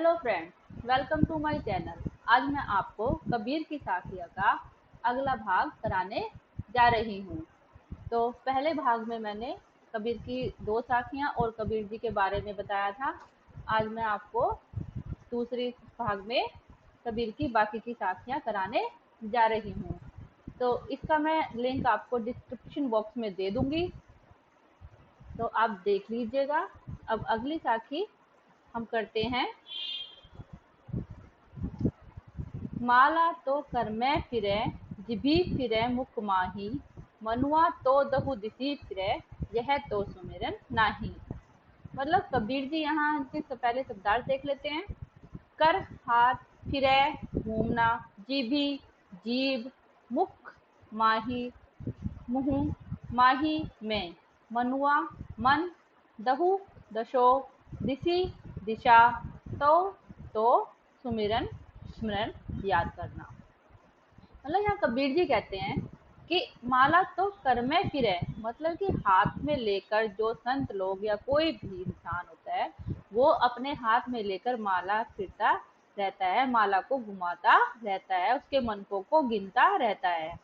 Hello friends, welcome to my channel. आज मैं आपको कबीर की साखिया का अगला भाग कराने जा रही हूँ। तो पहले भाग में मैंने कबीर की दो साखियाँ और कबीर जी के बारे में बताया था। आज मैं आपको दूसरी भाग में कबीर की बाकी की साखियाँ कराने जा रही हूँ। तो इसका मैं लिंक आपको डिस्क्रिप्शन बॉक्स में दे दूँगी, तो आप देख लीजिएगा। अब अगली साखी हम करते हैं। माला तो कर में फिरे, जिभी फिरे मुख माही, मनुआ तो दहु दिसी फिरे, यह तो सुमिरन नाही। मतलब कबीर जी यहाँ के पहले शब्दार्थ देख लेते हैं। कर हाथ, फिरे घूमना, जीभी जीभ, मुख माही मुँह, माही में, मनुआ मन, दहु दशो, दिसी दिशा, तो सुमिरन स्मरण याद करना। मतलब यहाँ कबीर जी कहते हैं कि माला तो कर में फिरे, मतलब कि हाथ में लेकर जो संत लोग या कोई भी इंसान होता है वो अपने हाथ में लेकर माला फिरता रहता है, माला को घुमाता रहता है, उसके मनकों को गिनता रहता है।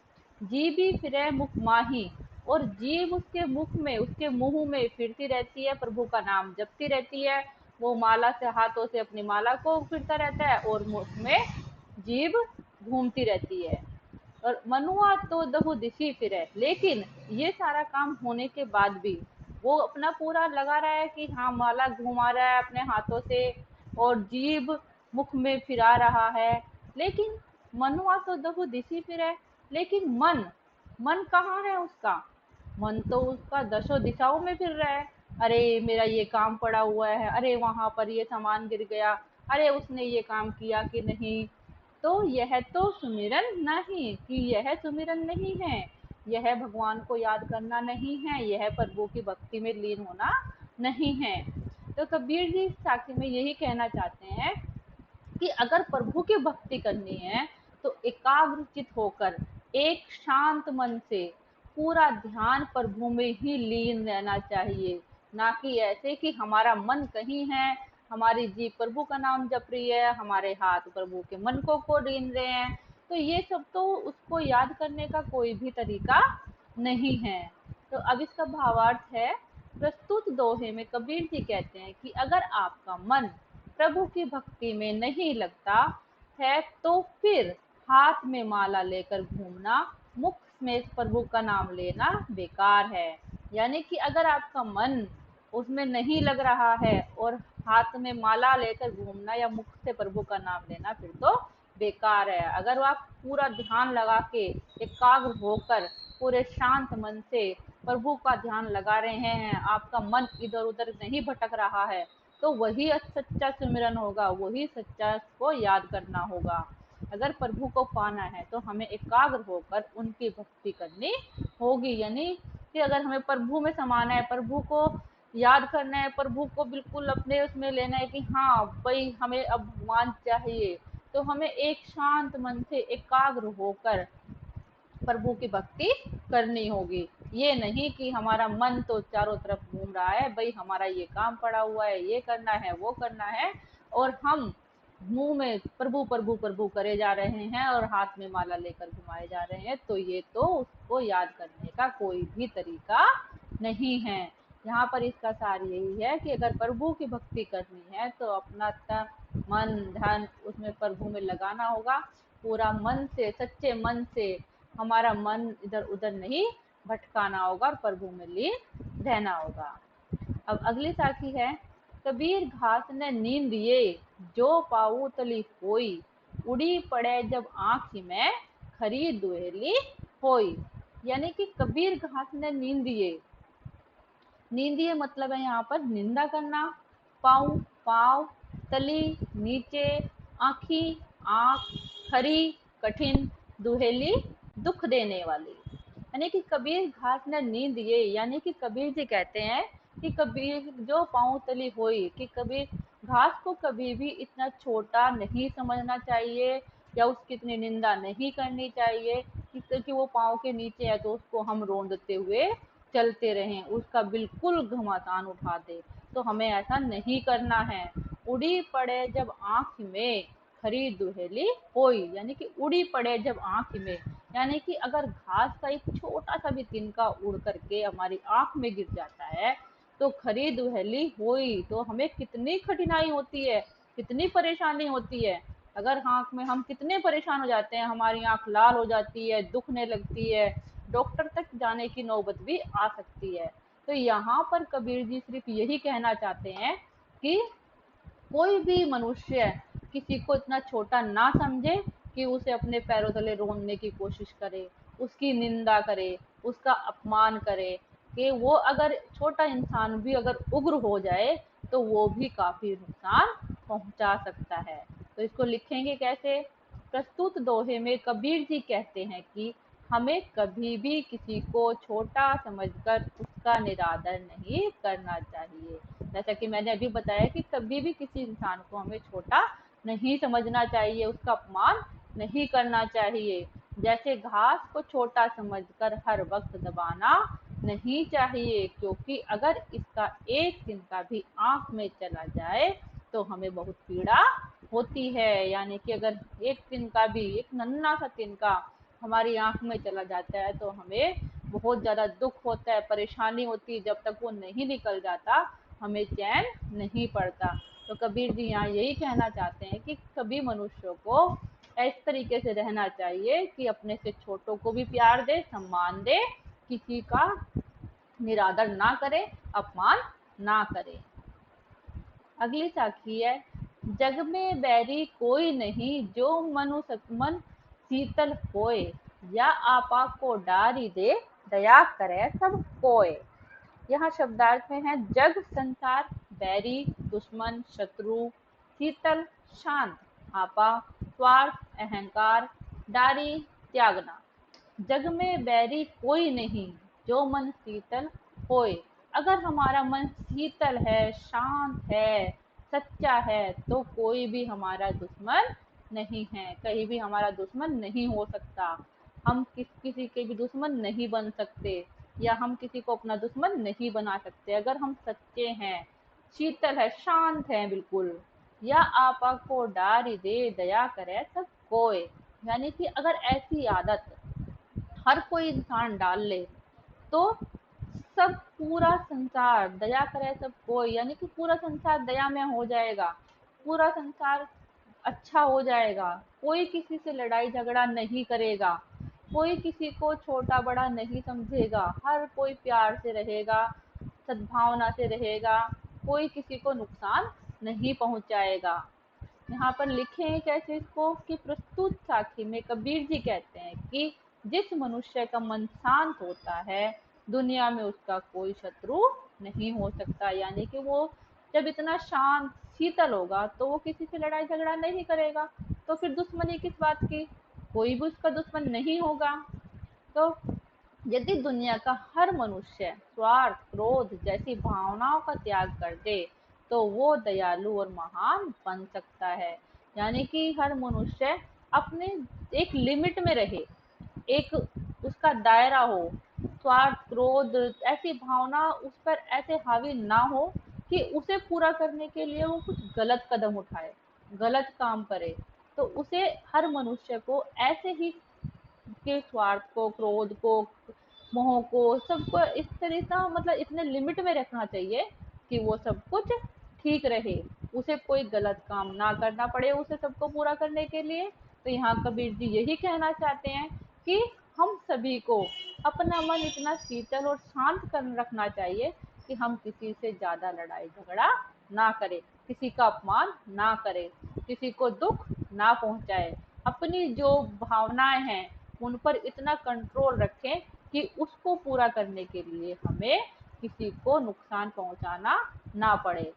जीभी फिरे मुख माही, और जीभ उसके मुख में, उसके मुंह में फिरती रहती है, प्रभु का नाम जपती रहती है। वो माला से, हाथों से अपनी माला को फिरता रहता है और मुख में जीभ घूमती रहती है। और मनुआ तो दहु दिशी फिरे, लेकिन ये सारा काम होने के बाद भी वो अपना पूरा लगा रहा है कि हाँ, माला घुमा रहा है अपने हाथों से और जीभ मुख में फिरा रहा है। लेकिन मनुआ तो दहु दिशी फिरे, लेकिन मन मन कहाँ है उसका? मन तो उसका दशों दिशाओं में फिर रहा है। अरे मेरा ये काम पड़ा हुआ है, अरे वहां पर ये सामान गिर गया, अरे उसने ये काम किया कि नहीं। तो यह तो सुमिरन नहीं, कि यह सुमिरन नहीं है, यह भगवान को याद करना नहीं है, यह प्रभु की भक्ति में लीन होना नहीं है। तो कबीर जी इस साखी में यही कहना चाहते हैं कि अगर प्रभु की भक्ति करनी है तो एकाग्रचित होकर एक शांत मन से पूरा ध्यान प्रभु में ही लीन रहना चाहिए। ना कि ऐसे कि हमारा मन कहीं है, हमारी जीभ प्रभु का नाम जप रही है, हमारे हाथ प्रभु के मनकों को रीन रहे हैं। तो ये सब तो उसको याद करने का कोई भी तरीका नहीं है। तो अब इसका भावार्थ है। प्रस्तुत दोहे में कबीर जी कहते हैं कि अगर आपका मन प्रभु की भक्ति में नहीं लगता है तो फिर हाथ में माला लेकर घूमना, मुख में प्रभु का नाम लेना बेकार है। यानी कि अगर आपका मन उसमें नहीं लग रहा है और हाथ में माला लेकर घूमना या मुख से प्रभु का नाम लेना फिर तो बेकार है। अगर आप पूरा ध्यान लगा के एकाग्र होकर पूरे शांत मन से प्रभु का ध्यान लगा रहे हैं, आपका मन इधर उधर नहीं भटक रहा है, तो वही सच्चा सिमरन होगा, वही सच्चा को याद करना होगा। अगर प्रभु को पाना है तो हमें एकाग्र होकर उनकी भक्ति करनी होगी। यानी कि अगर हमें प्रभु में समाना है, प्रभु को याद करना है, प्रभु को बिल्कुल अपने उसमें लेना है कि हाँ भाई हमें अब भगवान चाहिए, तो हमें एक शांत मन से एकाग्र होकर प्रभु की भक्ति करनी होगी। ये नहीं कि हमारा मन तो चारों तरफ घूम रहा है, भाई हमारा ये काम पड़ा हुआ है, ये करना है, वो करना है, और हम मुंह में प्रभु प्रभु प्रभु करे जा रहे हैं और हाथ में माला लेकर घुमाए जा रहे हैं। तो ये तो उसको याद करने का कोई भी तरीका नहीं है। यहाँ पर इसका सार यही है कि अगर प्रभु की भक्ति करनी है तो अपना तन मन धन उसमें प्रभु में लगाना होगा, पूरा मन से, सच्चे मन से। हमारा मन इधर उधर नहीं भटकाना होगा और प्रभु में लीन रहना होगा। अब अगली साखी है। कबीर घास ने नींद ये, जो पाऊ तली होई, उड़ी पड़े जब आँख में, खरी दुहेली होई। यानी कि कबीर घास ने नींद ये, नींद ये मतलब है यहाँ पर निंदा करना। पाँव पाँव, तली नीचे, आँखी आँख, खरी कठिन, दुहेली दुख देने वाली। यानी कि कबीर घास ने नींद ये, यानी कि कबीर जी कहते हैं कि कबीर जो पाँव तली हुई, कि कबीर घास को कभी भी इतना छोटा नहीं समझना चाहिए या उसकी इतनी निंदा नहीं करनी चाहिए क्योंकि वो पाँव के नीचे है तो उसको हम रोंदते हुए चलते रहें, उसका बिल्कुल घमासान उठा दे। तो हमें ऐसा नहीं करना है। उड़ी पड़े जब आँख में खरी दुहेली होई, यानी कि उड़ी पड़े जब आँख में, यानी कि अगर घास का एक छोटा सा भी तिनका उड़ करके हमारी आँख में गिर जाता है तो खरी दुहेली होई, तो हमें कितनी कठिनाई होती है, कितनी परेशानी होती है। अगर आँख में हम कितने परेशान हो जाते हैं, हमारी आँख लाल हो जाती है, दुखने लगती है, डॉक्टर तक जाने की नौबत भी आ सकती है। तो यहाँ पर कबीर जी सिर्फ यही कहना चाहते हैं कि कोई भी मनुष्य किसी को इतना छोटा ना समझे कि उसे अपने पैरों तले रोनने की कोशिश करे, उसकी निंदा करे, उसका अपमान करे, कि वो अगर छोटा इंसान भी अगर उग्र हो जाए तो वो भी काफी नुकसान पहुंचा सकता है। तो इसको लिखेंगे कैसे? प्रस्तुत दोहे में कबीर जी कहते हैं कि हमें कभी भी किसी को छोटा समझकर उसका निरादर नहीं करना चाहिए। जैसा कि मैंने अभी बताया कि कभी भी किसी इंसान को हमें छोटा नहीं समझना चाहिए, उसका अपमान नहीं करना चाहिए। जैसे घास को छोटा समझकर हर वक्त दबाना नहीं चाहिए, क्योंकि अगर इसका एक तिनका भी आँख में चला जाए तो हमें बहुत पीड़ा होती है। यानी कि अगर एक तिनका भी, एक नन्हा सा तिनका हमारी आँख में चला जाता है तो हमें बहुत ज़्यादा दुख होता है, परेशानी होती है, जब तक वो नहीं निकल जाता हमें चैन नहीं पड़ता। तो कबीर जी यहाँ यही कहना चाहते हैं कि सभी मनुष्यों को इस तरीके से रहना चाहिए कि अपने से छोटों को भी प्यार दे, सम्मान दे, किसी का निरादर ना करे, अपमान ना करे। अगली साखी है, जग में बैरी कोई नहीं जो मन शीतल होए, या आपा को डारी दे दया करे सब कोय। यहाँ शब्दार्थ में है जग संसार, बैरी दुश्मन शत्रु, शीतल शांत, आपा स्वार्थ अहंकार, डारी त्यागना। जग में बैरी कोई नहीं जो मन शीतल होए। अगर हमारा मन शीतल है, शांत है, सच्चा है तो कोई भी हमारा दुश्मन नहीं है, कहीं भी हमारा दुश्मन नहीं हो सकता। हम किसी के भी दुश्मन नहीं बन सकते, या हम किसी को अपना दुश्मन नहीं बना सकते अगर हम सच्चे हैं, शीतल है, शांत है बिल्कुल। या आपा को डारी दे दया करे सब कोय, यानी कि अगर ऐसी आदत हर कोई इंसान डाल ले तो सब पूरा संसार दया करे सबको, यानी कि पूरा संसार दया में हो जाएगा, पूरा संसार अच्छा हो जाएगा। कोई किसी से लड़ाई झगड़ा नहीं करेगा, कोई किसी को छोटा बड़ा नहीं समझेगा, हर कोई प्यार से रहेगा, सद्भावना से रहेगा, कोई किसी को नुकसान नहीं पहुंचाएगा। यहाँ पर लिखे हैं कैसे इसको, कि प्रस्तुत साखी में कबीर जी कहते हैं कि जिस मनुष्य का मन शांत होता है दुनिया में उसका कोई शत्रु नहीं हो सकता। यानी कि वो जब इतना शांत शीतल होगा तो वो किसी से लड़ाई झगड़ा नहीं करेगा, तो फिर दुश्मनी किस बात की, कोई भी उसका दुश्मन नहीं होगा। तो यदि दुनिया का हर मनुष्य स्वार्थ क्रोध जैसी भावनाओं का त्याग कर दे तो वो दयालु और महान बन सकता है। यानी कि हर मनुष्य अपने एक लिमिट में रहे, एक उसका दायरा हो, स्वार्थ क्रोध ऐसी भावना उस पर ऐसे हावी ना हो कि उसे पूरा करने के लिए वो कुछ गलत कदम उठाए, गलत काम करे। तो उसे, हर मनुष्य को ऐसे ही के स्वार्थ को, क्रोध को, मोह को, सबको इस तरह का मतलब इतने लिमिट में रखना चाहिए कि वो सब कुछ ठीक रहे, उसे कोई गलत काम ना करना पड़े उसे सबको पूरा करने के लिए। तो यहाँ कबीर जी यही कहना चाहते हैं कि हम सभी को अपना मन इतना शीतल और शांत कर रखना चाहिए कि हम किसी से ज्यादा लड़ाई झगड़ा ना करें, किसी का अपमान ना करें, किसी को दुख ना पहुंचाए, अपनी जो भावनाएं हैं उन पर इतना कंट्रोल रखें कि उसको पूरा करने के लिए हमें किसी को नुकसान पहुंचाना ना पड़े।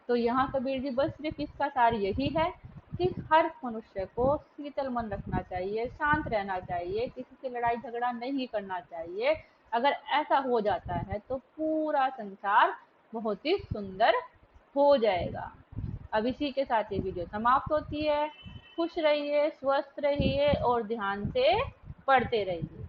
तो यहाँ कबीर जी बस सिर्फ इसका सार यही है कि हर मनुष्य को शीतल मन रखना चाहिए, शांत रहना चाहिए, किसी से लड़ाई झगड़ा नहीं करना चाहिए। अगर ऐसा हो जाता है तो पूरा संसार बहुत ही सुंदर हो जाएगा। अब इसी के साथ ये वीडियो समाप्त होती है। खुश रहिए, स्वस्थ रहिए और ध्यान से पढ़ते रहिए।